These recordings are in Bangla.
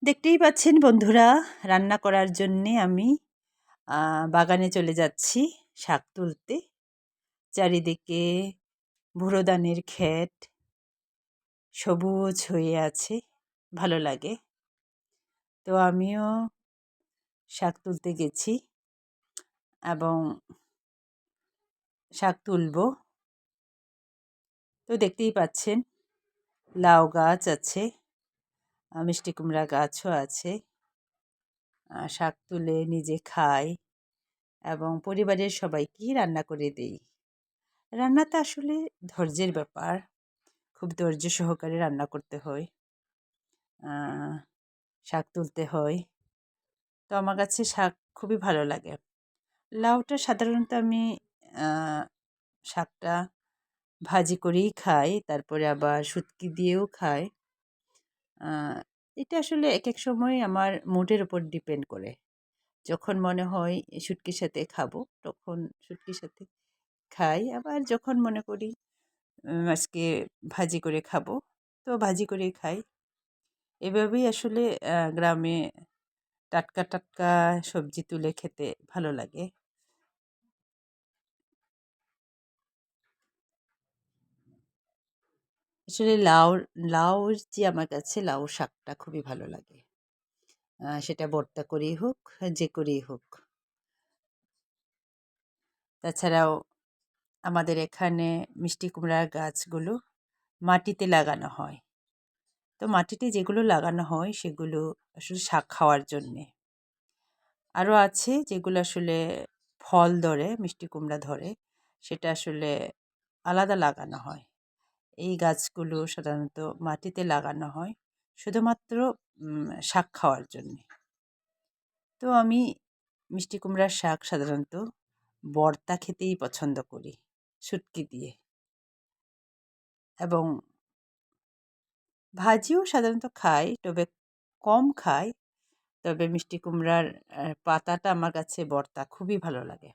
দেখতেই পাচ্ছেন বন্ধুরা, রান্না করার জন্যে আমি বাগানে চলে যাচ্ছি শাক তুলতে। চারিদিকে ভুরো ধানের ক্ষেত সবুজ হয়ে আছে, ভালো লাগে। তো আমিও শাক তুলতে গেছি এবং শাক তুলব। তো দেখতেই পাচ্ছেন লাউ গাছ আছে, মিষ্টি কুমড়া গাছও আছে। শাক তুলে নিজে খাই এবং পরিবারের সবাইকেই রান্না করে দেই। রান্নাটা আসলে ধৈর্যের ব্যাপার, খুব ধৈর্য সহকারে রান্না করতে হয়, শাক তুলতে হয়। তো আমার কাছে শাক খুবই ভালো লাগে। লাউটা সাধারণত আমি শাকটা ভাজি করেই খাই, তারপরে আবার শুটকি দিয়েও খাই। এটা আসলে এক এক সময় আমার মুডের উপর ডিপেন্ড করে। যখন মনে হয় শুটকির সাথে খাবো, তখন শুটকির সাথে খাই। আবার যখন মনে করি আজকে ভাজি করে খাবো, তো ভাজি করেই খাই। এভাবেই আসলে গ্রামে টাটকা টাটকা সবজি তুলে খেতে ভালো লাগে। আসলে লাউর যে আমার কাছে লাউ শাকটা খুবই ভালো লাগে। সেটা ভর্তা করেই হোক, যে করেই হোক। তাছাড়াও আমাদের এখানে মিষ্টি কুমড়ার গাছগুলো মাটিতে লাগানো হয়। তো মাটিতে যেগুলো লাগানো হয় সেগুলো আসলে শাক খাওয়ার জন্যে। আরও আছে যেগুলো আসলে ফল ধরে, মিষ্টি কুমড়া ধরে, সেটা আসলে আলাদা লাগানো হয়। এই গাছগুলো সাধারণত মাটিতে লাগানো হয় শুধুমাত্র শাক খাওয়ার জন্যে। তো আমি মিষ্টি কুমড়ার শাক সাধারণত ভর্তা খেতেই পছন্দ করি, শুটকি দিয়ে। এবং ভাজিও সাধারণত খাই, তবে কম খাই। তবে মিষ্টি কুমড়ার পাতাটা আমার কাছে ভর্তা খুবই ভালো লাগে।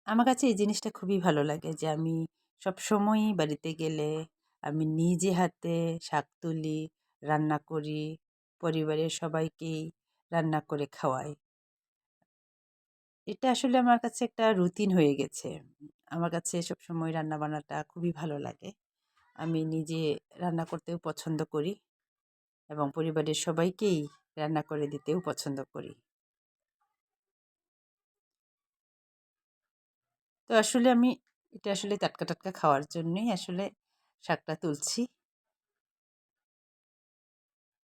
আমার কাছে এই জিনিসটা খুবই ভালো লাগে যে আমি সবসময়ই বাড়িতে গেলে আমি নিজে হাতে শাক তুলি, রান্না করি, পরিবারের সবাইকেই রান্না করে খাওয়াই। এটা আসলে আমার কাছে একটা রুটিন হয়ে গেছে। আমার কাছে সবসময় রান্নাবান্নাটা খুবই ভালো লাগে। আমি নিজে রান্না করতেও পছন্দ করি এবং পরিবারের সবাইকেই রান্না করে দিতেও পছন্দ করি। তো আসলে আমি এটা আসলে টাটকা টাটকা খাওয়ার জন্যই আসলে শাকটা তুলছি।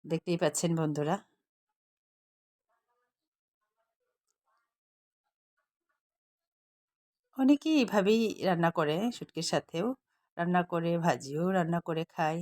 দেখতেই পাচ্ছেন বন্ধুরা। অনেকেই এভাবেই রান্না করে, শুটকির সাথেও রান্না করে, ভাজিও রান্না করে খায়।